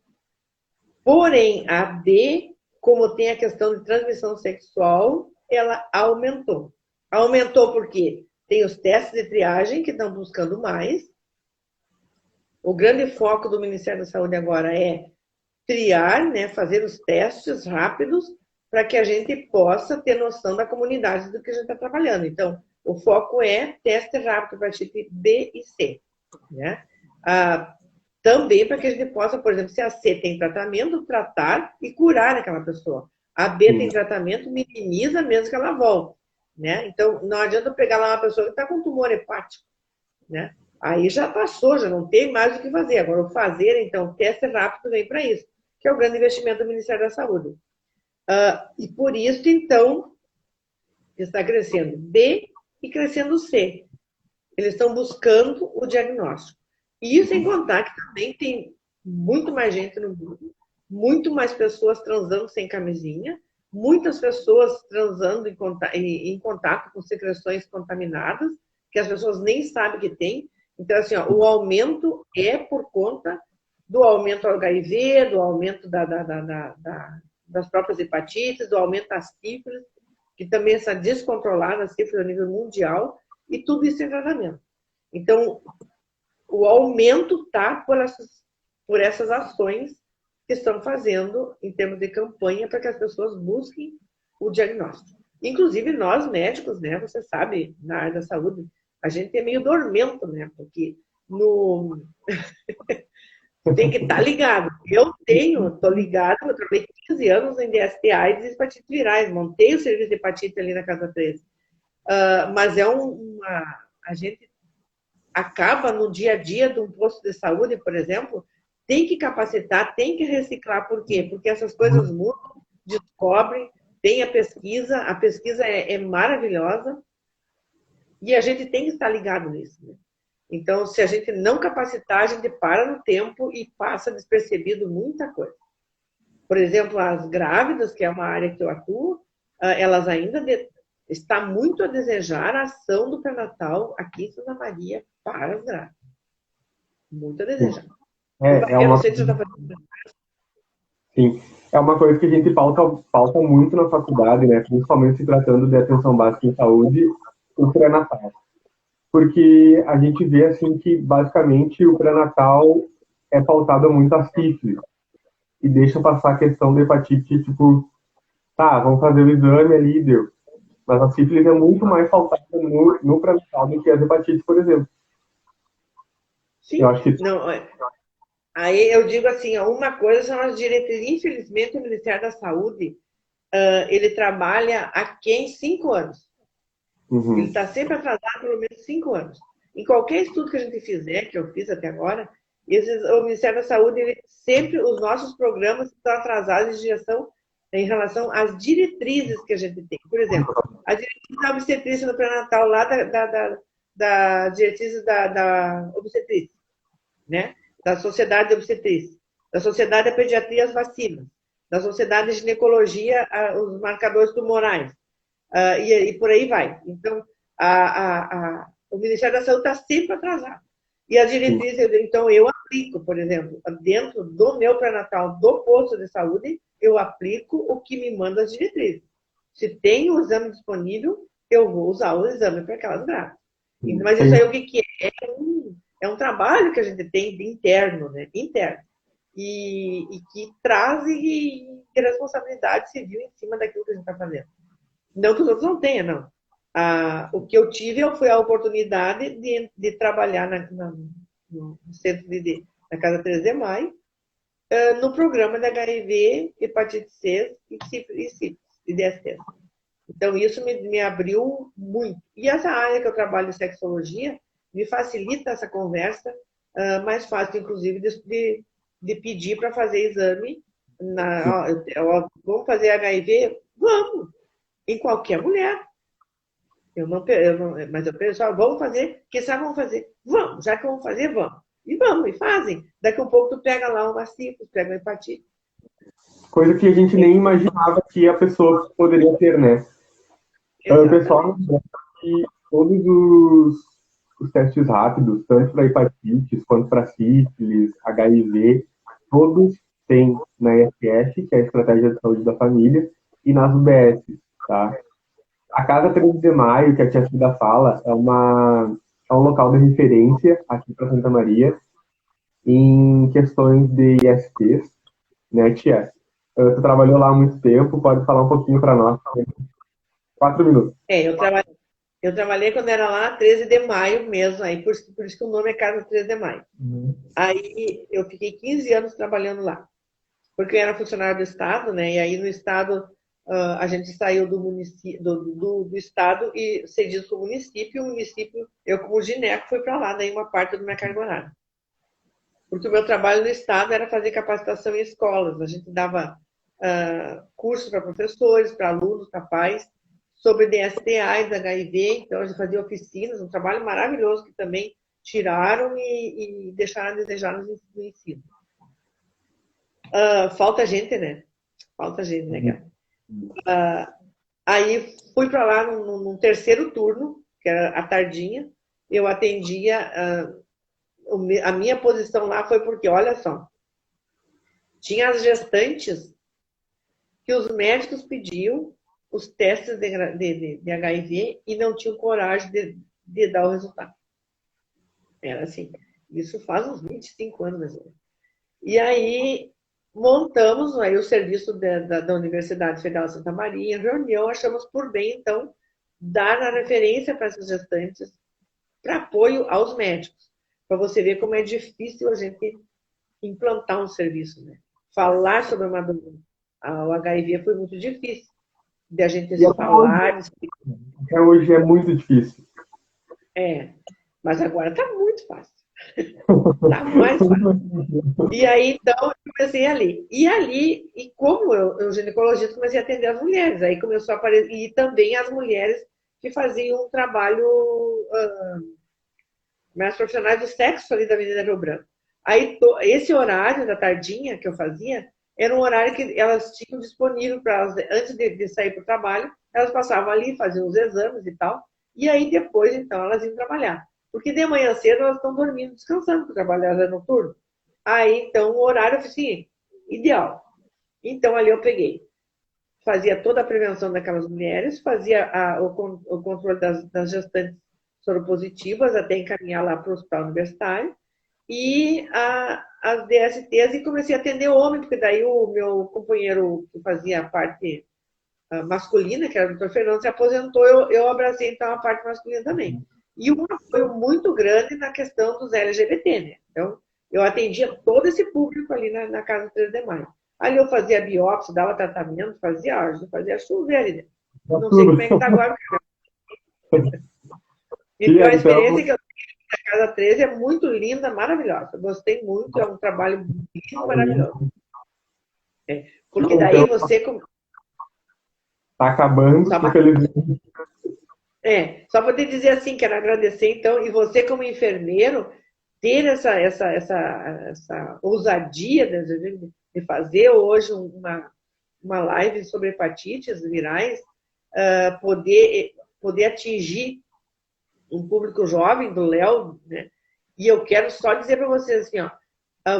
Porém, a D, como tem a questão de transmissão sexual, ela aumentou. Aumentou porque tem os testes de triagem que estão buscando mais. O grande foco do Ministério da Saúde agora é triar, né, fazer os testes rápidos para que a gente possa ter noção da comunidade do que a gente está trabalhando. Então, o foco é teste rápido para tipo B e C, né? Também para que a gente possa, por exemplo, se a C tem tratamento, tratar e curar aquela pessoa. A B tem tratamento, minimiza mesmo que ela volte, né? Então, não adianta pegar lá uma pessoa que está com tumor hepático, né? Aí já passou, já não tem mais o que fazer. Agora, o fazer, então, teste rápido vem para isso, que é o grande investimento do Ministério da Saúde. E por isso, então, está crescendo D e crescendo C. Eles estão buscando o diagnóstico. E isso sem contar que também tem muito mais gente no mundo, muito mais pessoas transando sem camisinha, muitas pessoas transando em contato com secreções contaminadas, que as pessoas nem sabem que tem. Então, assim, ó, o aumento é por conta do aumento do HIV, do aumento das próprias hepatites, do aumento das sífilis, que também está descontrolada, a sífilis a nível mundial, e tudo isso em tratamento. Então, o aumento está por essas ações que estão fazendo em termos de campanha para que as pessoas busquem o diagnóstico. Inclusive nós médicos, né, você sabe, na área da saúde, a gente é meio dormento, né, porque tem que estar ligado. Eu estou ligado, eu trabalhei 15 anos em DST AIDS e hepatite virais, montei o serviço de hepatite ali na Casa 13. Mas a gente acaba no dia a dia de um posto de saúde, por exemplo, tem que capacitar, tem que reciclar. Por quê? Porque essas coisas mudam, descobrem, tem a pesquisa é maravilhosa e a gente tem que estar ligado nisso, né? Então, se a gente não capacitar, a gente para no tempo e passa despercebido muita coisa. Por exemplo, as grávidas, que é uma área que eu atuo, elas ainda está muito a desejar a ação do pré-natal aqui em Santa Maria para as grávidas. Muito a desejar. Eu não sei se você está fazendo. Sim, é uma coisa que a gente pauta muito na faculdade, né? Principalmente se tratando de atenção básica em saúde, o pré-natal. Porque a gente vê, assim, que basicamente o pré-natal é pautado muito a sífilis. E deixa passar a questão da hepatite, tipo, tá, vamos fazer o exame ali e deu. Mas a sífilis é muito mais pautada no pré-natal do que as hepatites, por exemplo. Sim, eu acho que... Não, aí eu digo assim, uma coisa são as diretrizes. Infelizmente, o Ministério da Saúde, ele trabalha aquém 5 anos. Ele está sempre atrasado pelo menos 5 anos. Em qualquer estudo que a gente fizer, que eu fiz até agora, o Ministério da Saúde, sempre os nossos programas estão atrasados em relação às diretrizes que a gente tem. Por exemplo, a diretriz da obstetrícia no pré-natal, lá da diretriz da obstetrícia, né? Da Sociedade de Obstetrícia, da Sociedade de Pediatria as vacinas, da Sociedade de Ginecologia os marcadores tumorais, e por aí vai. Então, o Ministério da Saúde está sempre atrasado. E as diretrizes, então, eu aplico, por exemplo, dentro do meu pré-natal do posto de saúde, eu aplico o que me manda as diretrizes. Se tem o exame disponível, eu vou usar o exame para aquelas grávidas. Mas isso aí o que é? É um trabalho que a gente tem de interno, né? Interno. E que traz responsabilidade civil em cima daquilo que a gente está fazendo. Não que os outros não tenham, não. O que eu tive foi a oportunidade de trabalhar no centro na Casa 3 de Maio, no programa de HIV, hepatite C e sífilis e DST. Então, isso me abriu muito. E essa área que eu trabalho, sexologia, me facilita essa conversa, mais fácil, inclusive, de pedir para fazer exame. Vamos fazer HIV? Vamos! Em qualquer mulher. Mas eu penso, vamos fazer, quem sabe vamos fazer? Vamos, já que vamos fazer, vamos. E vamos, e fazem. Daqui a um pouco tu pega lá uma sífilis, pega uma hepatite. Coisa que a gente nem imaginava que a pessoa poderia ter, né? O pessoal lembra que todos os testes rápidos, tanto para hepatites quanto para sífilis, HIV, todos têm na ESS, que é a Estratégia de Saúde da Família, e nas UBS, tá? A Casa 13 de Maio, que a tia Cida fala, é um local de referência aqui para Santa Maria em questões de ISTs, né, tia? Tu trabalhou lá há muito tempo, pode falar um pouquinho para nós. 4 minutos. Eu trabalhei quando era lá, 13 de maio mesmo, aí por isso que o nome é Casa 13 de Maio. Aí eu fiquei 15 anos trabalhando lá, porque eu era funcionário do Estado, né? E aí no Estado a gente saiu do município, do Estado e cedido para o município, eu como gineco fui para lá, daí uma parte do minha carga horária. Porque o meu trabalho no Estado era fazer capacitação em escolas, a gente dava curso para professores, para alunos, para pais, sobre DST, AIDS, HIV, então a gente fazia oficinas, um trabalho maravilhoso que também tiraram e deixaram a desejar no ensino. Falta gente, né? Falta gente, né, cara? Aí fui para lá num terceiro turno, que era a tardinha, eu atendia, a minha posição lá foi porque, olha só, tinha as gestantes que os médicos pediam os testes de HIV e não tinham coragem de dar o resultado. Era assim. Isso faz uns 25 anos, mais ou menos. E aí montamos aí o serviço da Universidade Federal de Santa Maria, em reunião, achamos por bem, então, dar a referência para essas gestantes para apoio aos médicos. Para você ver como é difícil a gente implantar um serviço, né? Falar sobre o HIV foi muito difícil de a gente falar. Até hoje é muito difícil. Mas agora está muito fácil. Está mais fácil. E aí, então, eu comecei ali. E como eu ginecologista, comecei a atender as mulheres. Aí começou a aparecer, e também as mulheres que faziam um trabalho mais profissionais do sexo ali da Avenida Rio Branco. Aí, esse horário da tardinha que eu fazia, era um horário que elas tinham disponível para elas, antes de sair para o trabalho, elas passavam ali, faziam os exames e tal, e aí depois, então, elas iam trabalhar. Porque de manhã cedo elas estão dormindo, descansando, porque o trabalho é noturno. Aí, então, o horário foi assim, ideal. Então, ali eu peguei, fazia toda a prevenção daquelas mulheres, fazia o controle das gestantes soropositivas, até encaminhar lá para o hospital universitário, e as DSTs, e comecei a atender homem, porque daí o meu companheiro que fazia a parte masculina, que era o Dr. Fernando, se aposentou, eu abracei então a parte masculina também. E um apoio muito grande na questão dos LGBT, né? Então, eu atendia todo esse público ali na Casa 3 de Maio. Ali eu fazia biópsia, dava tratamento, fazia chover ali dentro. Não sei como é que tá agora. E a experiência que eu a Casa 13 é muito linda, maravilhosa. Gostei muito, é um trabalho muito maravilhoso. Porque daí você... Tá acabando, infelizmente. Só poder dizer assim, quero agradecer, então, e você como enfermeiro, ter essa ousadia de fazer hoje uma live sobre hepatites virais, poder atingir um público jovem do Léo, né? E eu quero só dizer para vocês assim, ó,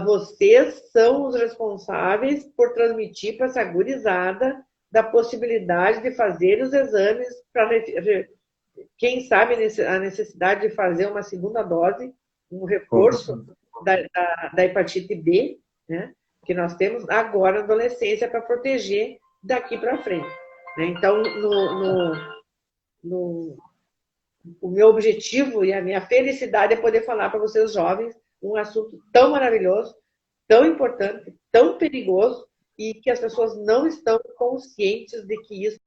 vocês são os responsáveis por transmitir para essa gurizada da possibilidade de fazer os exames para quem sabe a necessidade de fazer uma segunda dose, um reforço da hepatite B, né? Que nós temos agora na adolescência para proteger daqui para frente. Né? Então, o meu objetivo e a minha felicidade é poder falar para vocês jovens um assunto tão maravilhoso, tão importante, tão perigoso e que as pessoas não estão conscientes de que isso